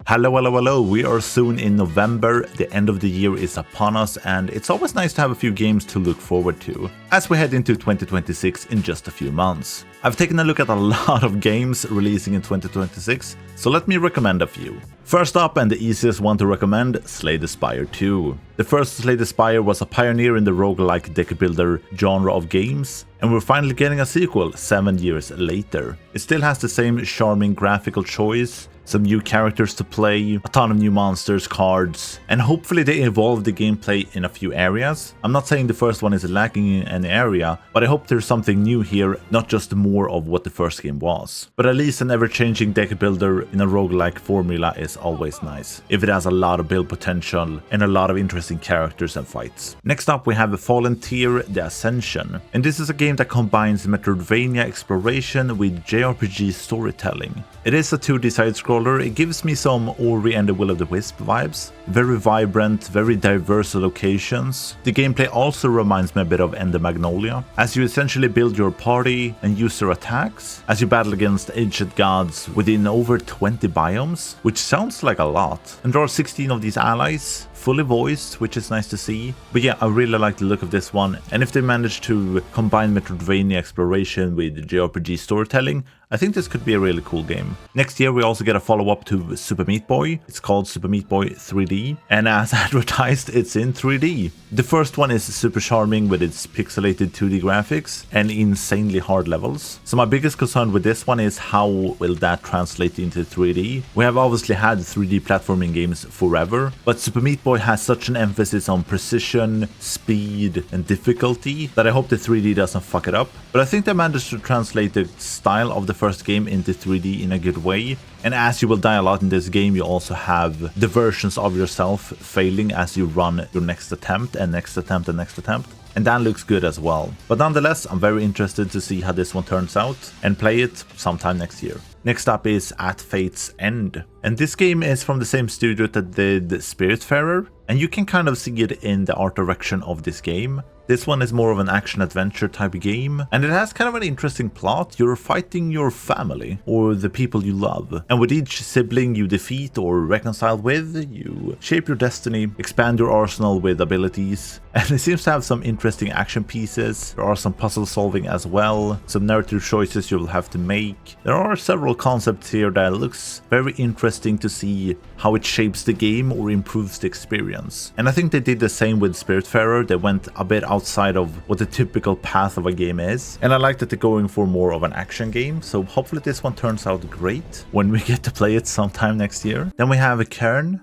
Hello, hello, hello, we are soon in November, the end of the year is upon us, and it's always nice to have a few games to look forward to, as we head into 2026 in just a few months. I've taken a look at a lot of games releasing in 2026, so let me recommend a few. First up, and the easiest one to recommend, Slay the Spire 2. The first Slay the Spire was a pioneer in the roguelike deck builder genre of games, and we're finally getting a sequel 7 years later. It still has the same charming graphical choice, some new characters to play, a ton of new monsters, cards, and hopefully they evolve the gameplay in a few areas. I'm not saying the first one is lacking in any area, but I hope there's something new here, not just more of what the first game was. But at least an ever-changing deck builder in a roguelike formula is always nice, if it has a lot of build potential and a lot of interesting characters and fights. Next up we have a fallen tier, the Ascension, and this is a game that combines Metroidvania exploration with JRPG storytelling. It is a 2D side-scroller, it gives me some Ori and the Will of the Wisp vibes. Very vibrant, very diverse locations. The gameplay also reminds me a bit of Ender Magnolia, as you essentially build your party and use their attacks, as you battle against ancient gods within over 20 biomes, which sounds like a lot. And there are 16 of these allies, fully voiced, which is nice to see. But yeah, I really like the look of this one, and if they manage to combine Metroidvania exploration with JRPG storytelling, I think this could be a really cool game. Next year we also get a follow-up to Super Meat Boy. It's called Super Meat Boy 3D, and as advertised, it's in 3D. The first one is super charming with its pixelated 2D graphics and insanely hard levels. So my biggest concern with this one is how will that translate into 3D? We have obviously had 3D platforming games forever, but Super Meat Boy has such an emphasis on precision, speed, and difficulty that I hope the 3D doesn't fuck it up. But I think they managed to translate the style of the first game into 3D in a good way, and as you will die a lot in this game, you also have the versions of yourself failing as you run your next attempt and next attempt and next attempt, and that looks good as well. But nonetheless, I'm very interested to see how this one turns out and play it sometime next year. Next up is At Fate's End, and this game is from the same studio that did Spiritfarer, and you can kind of see it in the art direction of this game. This one is more of an action-adventure type game, and it has kind of an interesting plot. You're fighting your family, or the people you love, and with each sibling you defeat or reconcile with, you shape your destiny, expand your arsenal with abilities, and it seems to have some interesting action pieces. There are some puzzle solving as well, some narrative choices you'll have to make. There are several concepts here that looks very interesting to see how it shapes the game or improves the experience. And I think they did the same with Spiritfarer. They went a bit outside of what the typical path of a game is, and I like that they're going for more of an action game, so hopefully this one turns out great when we get to play it sometime next year. Then we have Cairn.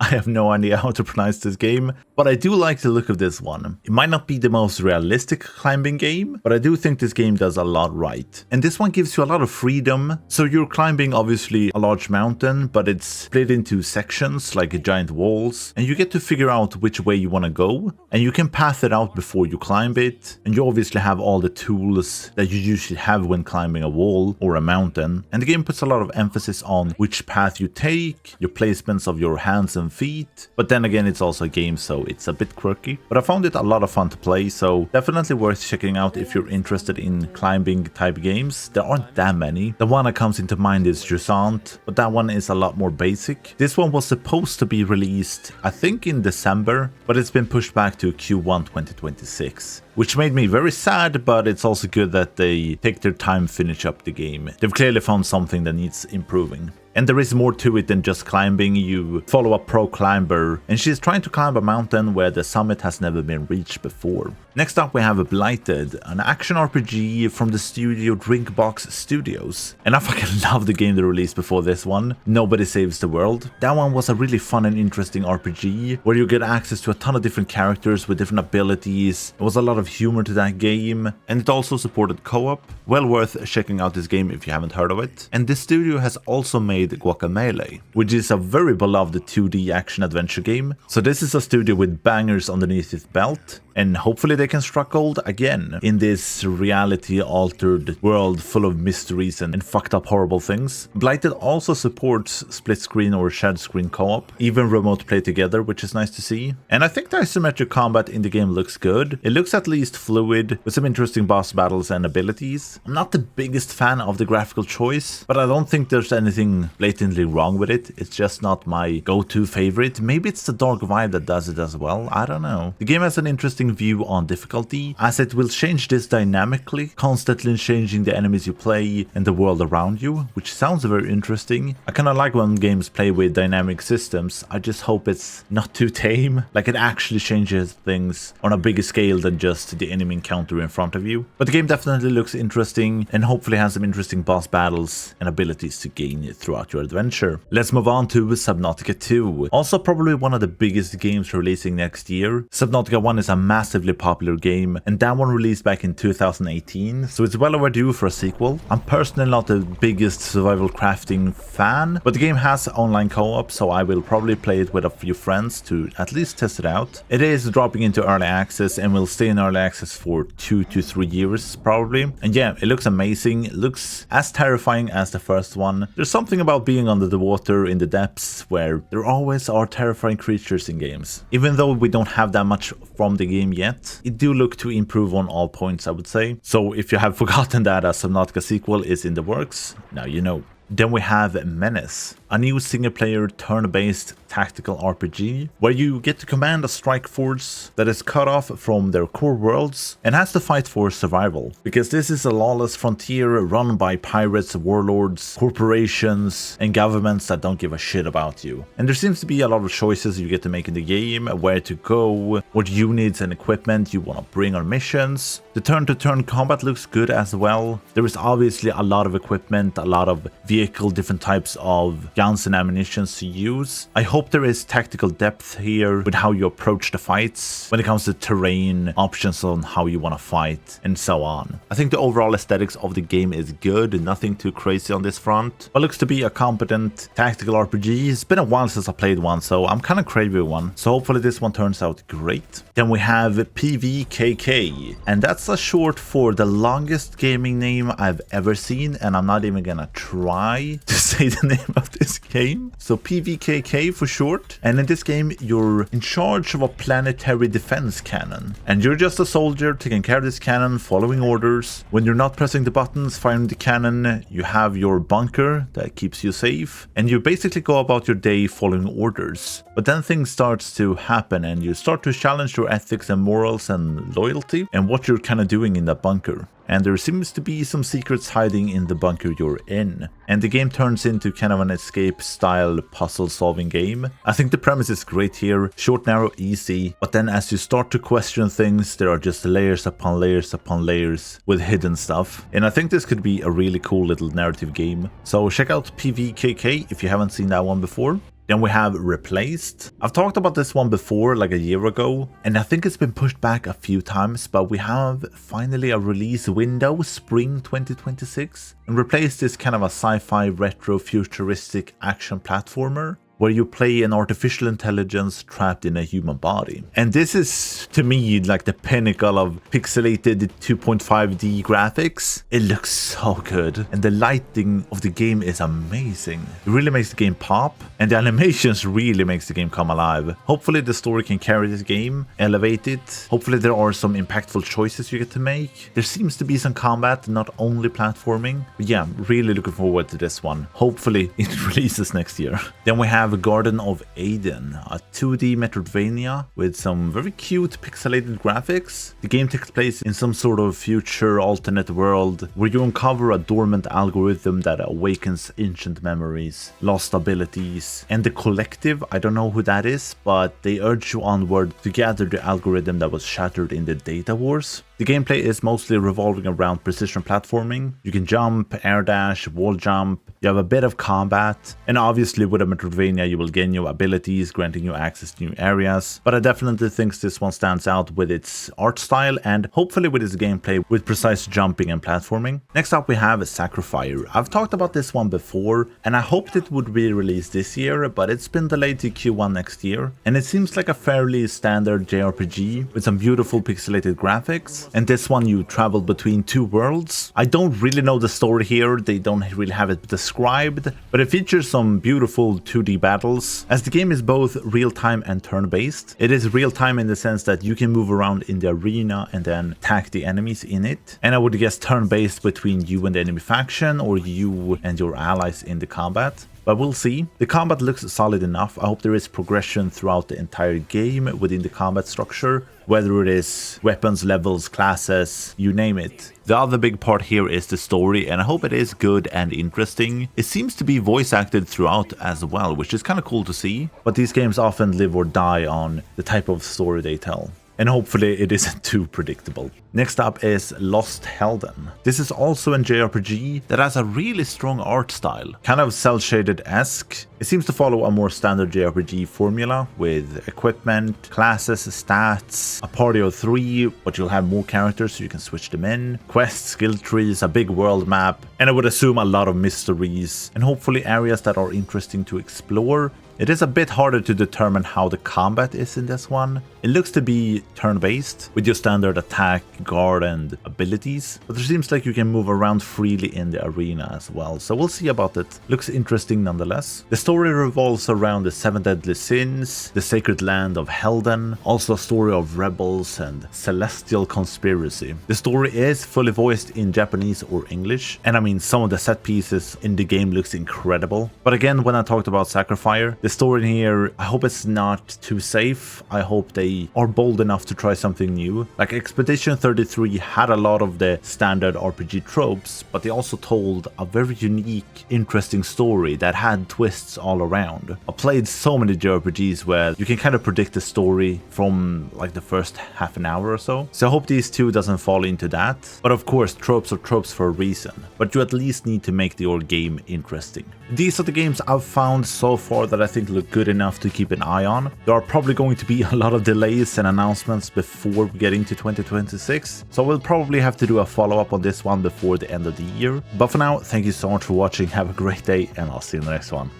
I have no idea how to pronounce this game, but I do like the look of this one. It might not be the most realistic climbing game, but I do think this game does a lot right. And this one gives you a lot of freedom, so you're climbing obviously a large mountain, but it's split into sections like giant walls, and you get to figure out which way you want to go, and you can path it out before you climb it, and you obviously have all the tools that you usually have when climbing a wall or a mountain. And the game puts a lot of emphasis on which path you take, your placements of your hands and feet, but then again it's also a game, so it's a bit quirky. But I found it a lot of fun to play, so definitely worth checking out if you're interested in climbing type games. There aren't that many. The one that comes into mind is Jusant, but that one is a lot more basic. This one was supposed to be released I think in December, but it's been pushed back to Q1 2026, which made me very sad, but it's also good that they take their time to finish up the game. They've clearly found something that needs improving. And there is more to it than just climbing. You follow a pro climber, and she's trying to climb a mountain where the summit has never been reached before. Next up we have Blighted, an action RPG from the studio Drinkbox Studios. And I fucking love the game they released before this one, Nobody Saves the World. That one was a really fun and interesting RPG, where you get access to a ton of different characters with different abilities. There was a lot of humor to that game, and it also supported co-op. Well worth checking out this game if you haven't heard of it. And this studio has also made Guacamelee, which is a very beloved 2D action-adventure game. So this is a studio with bangers underneath its belt, and hopefully they can struck gold again in this reality-altered world full of mysteries and fucked up horrible things. Blighted also supports split screen or shared screen co-op, even remote play together, which is nice to see. And I think the isometric combat in the game looks good. It looks at least fluid, with some interesting boss battles and abilities. I'm not the biggest fan of the graphical choice, but I don't think there's anything blatantly wrong with it. It's just not my go-to favorite. Maybe it's the dark vibe that does it as well. I don't know. The game has an interesting view on difficulty, as it will change this dynamically, constantly changing the enemies you play and the world around you, which sounds very interesting. I kind of like when games play with dynamic systems. I just hope it's not too tame, like it actually changes things on a bigger scale than just the enemy encounter in front of you. But the game definitely looks interesting and hopefully has some interesting boss battles and abilities to gain throughout your adventure. Let's move on to Subnautica 2. Also probably one of the biggest games releasing next year. Subnautica 1 is a massively popular game, and that one released back in 2018, so it's well overdue for a sequel. I'm personally not the biggest survival crafting fan, but the game has online co-op, so I will probably play it with a few friends to at least test it out. It is dropping into early access and will stay in early access for 2 to 3 years probably. And yeah, it looks amazing. It looks as terrifying as the first one. There's something about being under the water in the depths where there always are terrifying creatures in games. Even though we don't have that much from the game yet, it do look to improve on all points, I would say. So if you have forgotten that a Subnautica sequel is in the works, now you know. Then we have MENACE, a new single-player turn-based tactical RPG where you get to command a strike force that is cut off from their core worlds and has to fight for survival. Because this is a lawless frontier run by pirates, warlords, corporations, and governments that don't give a shit about you. And there seems to be a lot of choices you get to make in the game, where to go, what units and equipment you want to bring on missions. The turn-to-turn combat looks good as well. There is obviously a lot of equipment, a lot of vehicle, different types of guns and ammunitions to use. I hope there is tactical depth here with how you approach the fights when it comes to terrain, options on how you want to fight, and so on. I think the overall aesthetics of the game is good, nothing too crazy on this front, but looks to be a competent tactical RPG. It's been a while since I played one, so I'm kind of craving one, so hopefully this one turns out great. Then we have PVKK, and that's a short for the longest gaming name I've ever seen, and I'm not even gonna try to say the name of this game. So PVKK for short. And in this game, you're in charge of a planetary defense cannon. And you're just a soldier taking care of this cannon, following orders. When you're not pressing the buttons, firing the cannon, you have your bunker that keeps you safe. And you basically go about your day following orders. But then things starts to happen and you start to challenge your ethics and morals and loyalty and what you're kind of doing in that bunker. And there seems to be some secrets hiding in the bunker you're in. And the game turns into kind of an escape style puzzle solving game. I think the premise is great here, short, narrow, easy, but then as you start to question things, there are just layers upon layers upon layers with hidden stuff. And I think this could be a really cool little narrative game. So check out PVKK if you haven't seen that one before. Then we have Replaced. I've talked about this one before, like a year ago, and I think it's been pushed back a few times, but we have finally a release window, spring 2026. And Replaced is kind of a sci-fi retro futuristic action platformer where you play an artificial intelligence trapped in a human body. And this is, to me, like the pinnacle of pixelated 2.5D graphics. It looks so good, and the lighting of the game is amazing. It really makes the game pop, and the animations really makes the game come alive. Hopefully the story can carry this game, elevate it. Hopefully there are some impactful choices you get to make. There seems to be some combat, not only platforming. But yeah, really looking forward to this one. Hopefully it releases next year. Then we have Garden of Aiden, a 2D Metroidvania with some very cute pixelated graphics. The game takes place in some sort of future alternate world where you uncover a dormant algorithm that awakens ancient memories, lost abilities, and the collective, I don't know who that is, but they urge you onward to gather the algorithm that was shattered in the data wars. The gameplay is mostly revolving around precision platforming. You can jump, air dash, wall jump, you have a bit of combat, and obviously with a Metroidvania you will gain new abilities, granting you access to new areas. But I definitely think this one stands out with its art style and hopefully with its gameplay with precise jumping and platforming. Next up we have SacriFire. I've talked about this one before and I hoped it would be released this year, but it's been delayed to Q1 next year. And it seems like a fairly standard JRPG with some beautiful pixelated graphics. And this one you travel between two worlds. I don't really know the story here, they don't really have it described, but it features some beautiful 2D battles. As the game is both real-time and turn-based, it is real-time in the sense that you can move around in the arena and then attack the enemies in it. And I would guess turn-based between you and the enemy faction or you and your allies in the combat. But we'll see. The combat looks solid enough. I hope there is progression throughout the entire game within the combat structure, whether it is weapons, levels, classes, you name it. The other big part here is the story, and I hope it is good and interesting. It seems to be voice acted throughout as well, which is kind of cool to see. But these games often live or die on the type of story they tell. And hopefully it isn't too predictable. Next up is Lost Hellden. This is also an JRPG that has a really strong art style, kind of cel-shaded-esque. It seems to follow a more standard JRPG formula with equipment, classes, stats, a party of 3, but you'll have more characters so you can switch them in, quests, skill trees, a big world map, and I would assume a lot of mysteries, and hopefully areas that are interesting to explore. It is a bit harder to determine how the combat is in this one. It looks to be turn-based, with your standard attack, guard and abilities, but there seems like you can move around freely in the arena as well, so we'll see about it. Looks interesting nonetheless. The story revolves around the 7 deadly sins, the sacred land of Hellden, also a story of rebels and celestial conspiracy. The story is fully voiced in Japanese or English, and I mean some of the set pieces in the game looks incredible. But again, when I talked about SacriFire, the story in here, I hope it's not too safe. I hope they are bold enough to try something new. Like Expedition 33 had a lot of the standard RPG tropes, but they also told a very unique, interesting story that had twists all around. I played so many JRPGs where you can kind of predict the story from like the first half an hour or so. So I hope these two doesn't fall into that. But of course, tropes are tropes for a reason. But you at least need to make your game interesting. These are the games I've found so far that I think look good enough to keep an eye on. There are probably going to be a lot of delays and announcements before we get into 2026, so we'll probably have to do a follow-up on this one before the end of the year. But for now, thank you so much for watching, have a great day, and I'll see you in the next one.